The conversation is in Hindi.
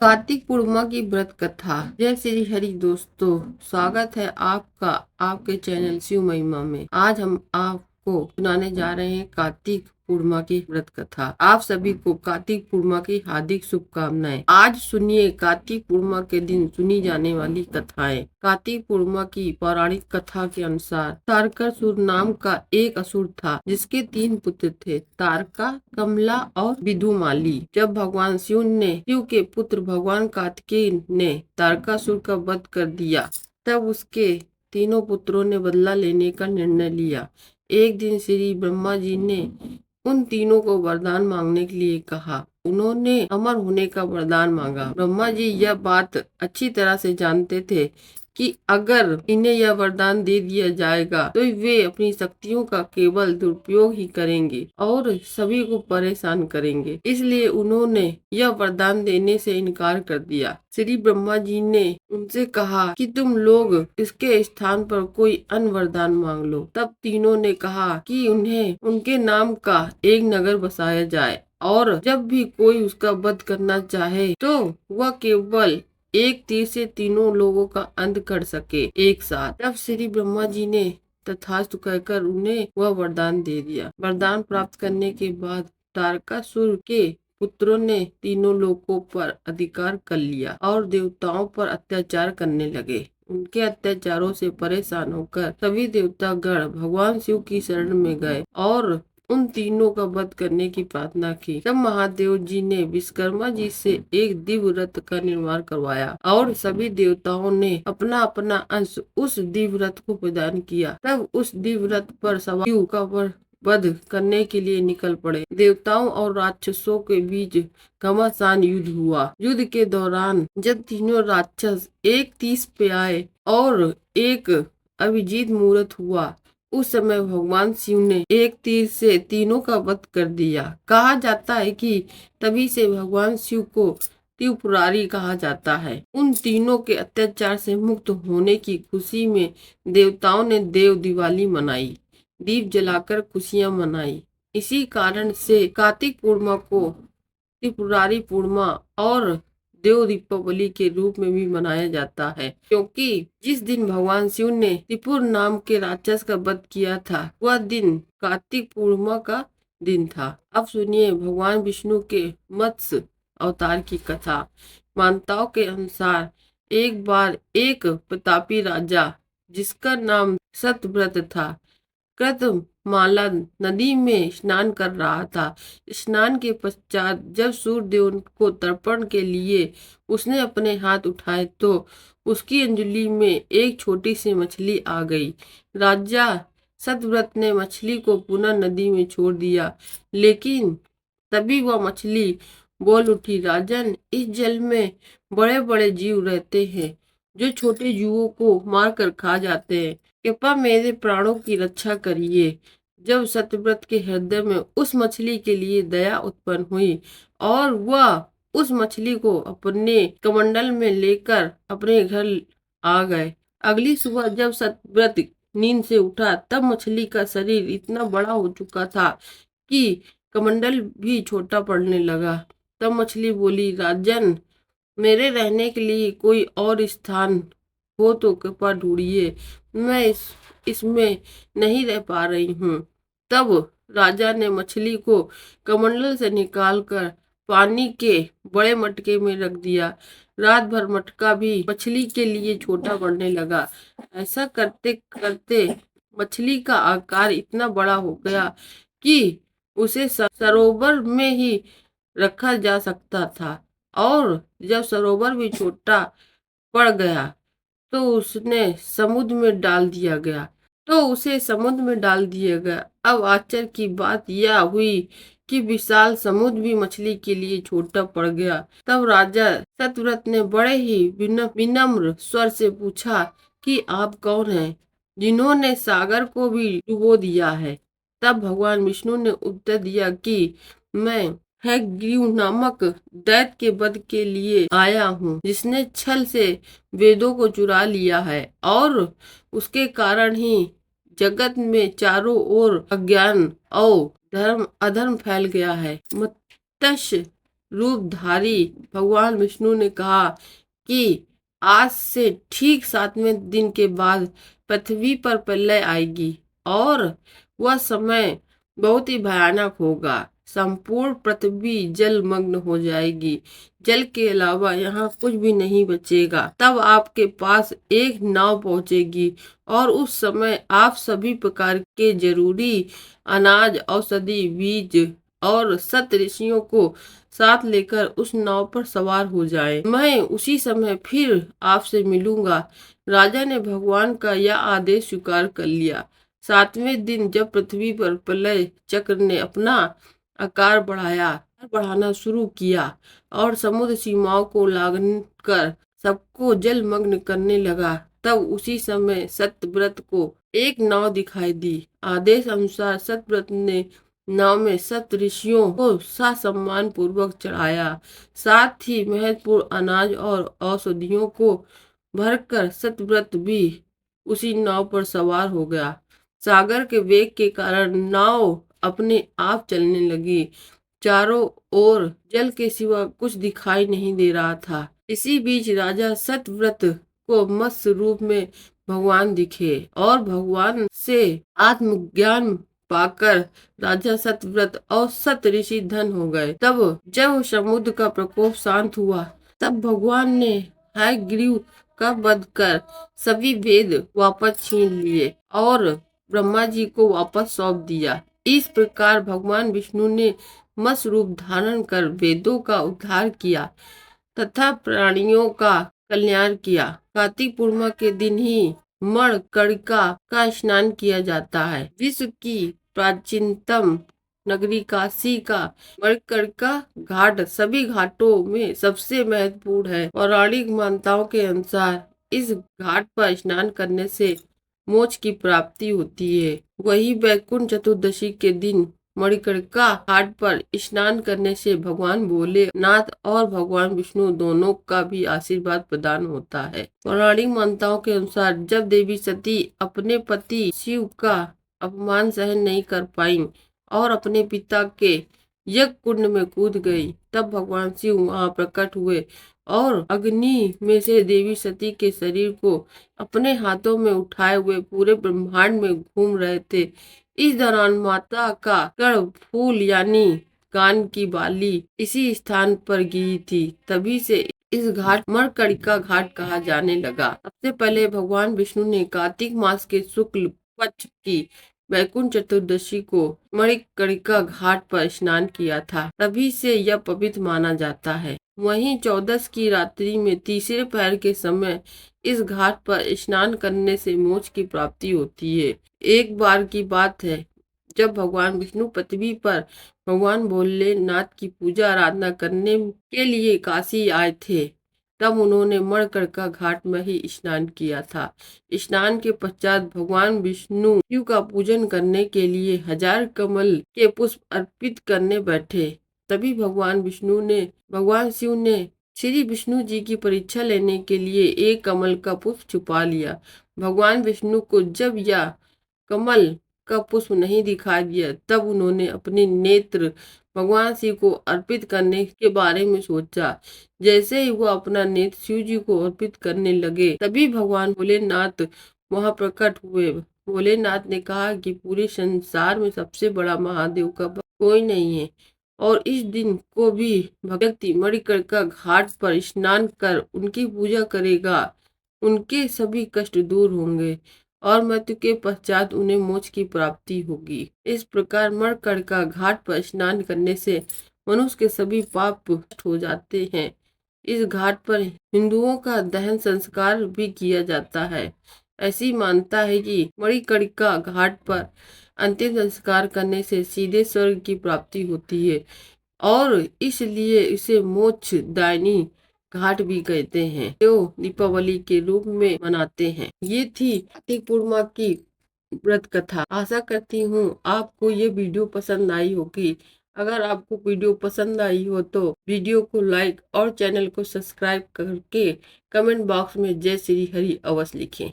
कार्तिक पूर्णिमा की व्रत कथा। जय श्री हरि दोस्तों, स्वागत है आपका आपके चैनल शिव महिमा में। आज हम आपको सुनाने जा रहे हैं कार्तिक पूर्णिमा की व्रत कथा। आप सभी को कार्तिक पूर्णिमा की हार्दिक शुभकामनाएं। आज सुनिए कार्तिक पूर्णिमा के दिन सुनी जाने वाली कथाएं। कार्तिक पूर्णिमा की पौराणिक कथा के अनुसार तारकासुर नाम का एक असुर था, जिसके 3 पुत्र थे, तारका, कमला और विदुमाली। जब भगवान शिव के पुत्र भगवान कार्तिकेय ने तारकासुर का वध कर दिया, तब उसके तीनों पुत्रों ने बदला लेने का निर्णय लिया। एक दिन श्री ब्रह्मा जी ने उन तीनों को वरदान मांगने के लिए कहा। उन्होंने अमर होने का वरदान मांगा। ब्रह्मा जी यह बात अच्छी तरह से जानते थे कि अगर इन्हें यह वरदान दे दिया जाएगा तो वे अपनी शक्तियों का केवल दुरुपयोग ही करेंगे और सभी को परेशान करेंगे। इसलिए उन्होंने यह वरदान देने से इनकार कर दिया। श्री ब्रह्मा जी ने उनसे कहा कि तुम लोग इसके स्थान पर कोई अन्य वरदान मांग लो। तब तीनों ने कहा कि उन्हें उनके नाम का एक नगर बसाया जाए और जब भी कोई उसका वध करना चाहे तो वह केवल एक तीर से तीनों लोगों का अंत कर सके एक साथ। तब श्री ब्रह्मा जी ने तथास्तु कहकर उन्हें वह वरदान दे दिया। वरदान प्राप्त करने के बाद तारकासुर के पुत्रों ने तीनों लोगों पर अधिकार कर लिया और देवताओं पर अत्याचार करने लगे। उनके अत्याचारों से परेशान होकर सभी देवता गण भगवान शिव की शरण में गए और उन तीनों का वध करने की प्रार्थना की। तब महादेव जी ने विश्वकर्मा जी से एक दिव्य रथ का निर्माण करवाया और सभी देवताओं ने अपना अपना अंश उस दिव्य रथ को प्रदान किया। तब उस दिव्य रथ पर सवार शिव का वध करने के लिए निकल पड़े। देवताओं और राक्षसों के बीच घमासान युद्ध हुआ। युद्ध के दौरान जब तीनों राक्षस एक तीस पे आए और एक अभिजीत मुहूर्त हुआ, उस समय भगवान शिव ने एक तीर से तीनों का वध कर दिया। कहा जाता है कि तभी से भगवान शिव को त्रिपुरारी कहा जाता है। उन तीनों के अत्याचार से मुक्त होने की खुशी में देवताओं ने देव दिवाली मनाई, दीप जलाकर खुशियां मनाई। इसी कारण से कार्तिक पूर्णिमा को त्रिपुरारी पूर्णिमा और देव दीपावली के रूप में भी मनाया जाता है, क्योंकि जिस दिन भगवान शिव ने त्रिपुर नाम के राक्षस का वध किया था, वह दिन कार्तिक पूर्णिमा का दिन था। अब सुनिए भगवान विष्णु के मत्स्य अवतार की कथा। मान्यताओं के अनुसार एक बार एक प्रतापी राजा, जिसका नाम सत्यव्रत था, कृतमाला नदी में स्नान कर रहा था। स्नान के पश्चात जब सूर्य देव को तर्पण के लिए उसने अपने हाथ उठाए तो उसकी अंजलि में एक छोटी सी मछली आ गई। राजा सत्यव्रत ने मछली को पुनः नदी में छोड़ दिया, लेकिन तभी वह मछली बोल उठी, राजन, इस जल में बड़े बड़े जीव रहते हैं जो छोटे जीवों को मार कर खा जाते हैं। कृपा मेरे प्राणों की रक्षा करिए। जब सत्यव्रत के हृदय में उस मछली के लिए दया उत्पन्न हुई और वह उस मछली को अपने कमंडल में लेकर अपने घर आ गए। अगली सुबह जब सत्यव्रत नींद से उठा, तब मछली का शरीर इतना बड़ा हो चुका था कि कमंडल भी छोटा पड़ने लगा। तब मछली बोली, राजन, मेरे रहने के लिए कोई और स्थान हो तो कृपया ढूंढिए, मैं इसमें नहीं रह पा रही हूँ। तब राजा ने मछली को कमंडल से निकालकर पानी के बड़े मटके में रख दिया। रात भर मटका भी मछली के लिए छोटा बढ़ने लगा। ऐसा करते करते मछली का आकार इतना बड़ा हो गया कि उसे सरोवर में ही रखा जा सकता था, और जब सरोवर भी छोटा पड़ गया तो उसे समुद्र में डाल दिया गया। अब आश्चर्य की बात यह हुई कि विशाल समुद्र भी मछली के लिए छोटा पड़ गया। तब राजा सत्यव्रत ने बड़े ही विनम्र स्वर से पूछा कि आप कौन हैं, जिन्होंने सागर को भी डुबो दिया है। तब भगवान विष्णु ने उत्तर दिया कि मैं हयग्रीव नामक दैत्य के वध के लिए आया हूँ, जिसने छल से वेदों को चुरा लिया है और उसके कारण ही जगत में चारों ओर अज्ञान और अधर्म फैल गया है। मत्स्य रूपधारी भगवान विष्णु ने कहा कि आज से ठीक 7वें दिन के बाद पृथ्वी पर प्रलय आएगी और वह समय बहुत ही भयानक होगा। संपूर्ण पृथ्वी जलमग्न हो जाएगी। जल के अलावा यहाँ कुछ भी नहीं बचेगा। तब आपके पास एक नाव पहुंचेगी और उस समय आप सभी प्रकार के जरूरी अनाज, औषधि, बीज और सत ऋषियों को साथ लेकर उस नाव पर सवार हो जाए। मैं उसी समय फिर आपसे मिलूंगा। राजा ने भगवान का यह आदेश स्वीकार कर लिया। 7वें दिन जब पृथ्वी पर प्रलय चक्र ने अपना आकार बढ़ाना शुरू किया और समुद्र सीमाओं को लांघ कर सबको जलमग्न करने लगा, तब उसी समय सत्यव्रत को एक नाव दिखाई दी। आदेश अनुसार सत्यव्रत ने नाव में सप्त ऋषियों को सम्मान पूर्वक चढ़ाया। साथ ही महत्वपूर्ण अनाज और औषधियों को भरकर सत्यव्रत भी उसी नाव पर सवार हो गया। सागर के वेग के कारण नाव अपने आप चलने लगी। चारों ओर जल के सिवा कुछ दिखाई नहीं दे रहा था। इसी बीच राजा सत्यव्रत को मत्स्य रूप में भगवान दिखे और भगवान से आत्मज्ञान पाकर राजा सत्यव्रत और सत ऋषि धन हो गए। तब जब समुद्र का प्रकोप शांत हुआ, तब भगवान ने हयग्रीव का वध कर सभी वेद वापस छीन लिए और ब्रह्मा जी को वापस सौंप दिया। इस प्रकार भगवान विष्णु ने मत्स्य रूप धारण कर वेदों का उद्धार किया तथा प्राणियों का कल्याण किया। कार्तिक पूर्णिमा के दिन ही मणिकर्णिका का स्नान किया जाता है। विश्व की प्राचीनतम नगरी काशी का मणिकर्णिका घाट सभी घाटों में सबसे महत्वपूर्ण है। पौराणिक मान्यताओं के अनुसार इस घाट पर स्नान करने से मोक्ष की प्राप्ति होती है। वही वैकुंठ चतुर्दशी के दिन मणिकर्णिका घाट पर स्नान करने से भगवान भोलेनाथ और भगवान विष्णु दोनों का भी आशीर्वाद प्रदान होता है। पौराणिक मान्यताओं के अनुसार जब देवी सती अपने पति शिव का अपमान सहन नहीं कर पाई और अपने पिता के यज्ञ कुंड में कूद गई, तब भगवान शिव वहां प्रकट हुए और अग्नि में से देवी सती के शरीर को अपने हाथों में उठाए हुए पूरे ब्रह्मांड में घूम रहे थे। इस दौरान माता का कर्ण फूल यानी कान की बाली इसी स्थान पर गिरी थी। तभी से इस घाट मणिकर्णिका घाट कहा जाने लगा। सबसे पहले भगवान विष्णु ने कार्तिक मास के शुक्ल पक्ष की वैकुंठ चतुर्दशी को मणिकर्णिका घाट पर स्नान किया था। तभी से यह पवित्र माना जाता है। वहीं 14 की रात्रि में तीसरे पहर के समय इस घाट पर स्नान करने से मोक्ष की प्राप्ति होती है। एक बार की बात है, जब भगवान विष्णु पृथ्वी पर भगवान भोलेनाथ की पूजा आराधना करने के लिए काशी आए थे, तब उन्होंने मणिकर्णिका घाट में ही स्नान किया था। स्नान के पश्चात भगवान विष्णु शिव का पूजन करने के लिए 1000 कमल के पुष्प अर्पित करने बैठे। तभी भगवान शिव ने श्री विष्णु जी की परीक्षा लेने के लिए एक कमल का पुष्प छुपा लिया। भगवान विष्णु को जब यह कमल का पुष्प नहीं दिखाई दिया, तब उन्होंने अपने नेत्र भगवान शिव को अर्पित करने के बारे में सोचा। जैसे ही वो अपना नेत्र शिव जी को अर्पित करने लगे, तभी भगवान भोलेनाथ वहां प्रकट हुए। भोलेनाथ ने कहा कि पूरे संसार में सबसे बड़ा महादेव का भक्त कोई नहीं है और इस दिन को भी व्यक्ति मणिकर्णिका घाट पर स्नान कर उनकी पूजा करेगा, उनके सभी कष्ट दूर होंगे और मृत्यु के पश्चात उन्हें मोक्ष की प्राप्ति होगी। इस प्रकार मणिकर्णिका घाट पर स्नान करने से मनुष्य के सभी पाप नष्ट हो जाते हैं। इस घाट पर हिंदुओं का दहन संस्कार भी किया जाता है। ऐसी मान्यता है कि मणिकर्णिका घाट पर अंतिम संस्कार करने से सीधे स्वर्ग की प्राप्ति होती है और इसलिए इसे मोक्षदायिनी घाट भी कहते हैं, जो दीपावली के रूप में मनाते हैं। ये थी कार्तिक पूर्णिमा की व्रत कथा। आशा करती हूँ आपको ये वीडियो पसंद आई होगी। अगर आपको वीडियो पसंद आई हो तो वीडियो को लाइक और चैनल को सब्सक्राइब करके कमेंट बॉक्स में जय श्री हरि अवश्य लिखें।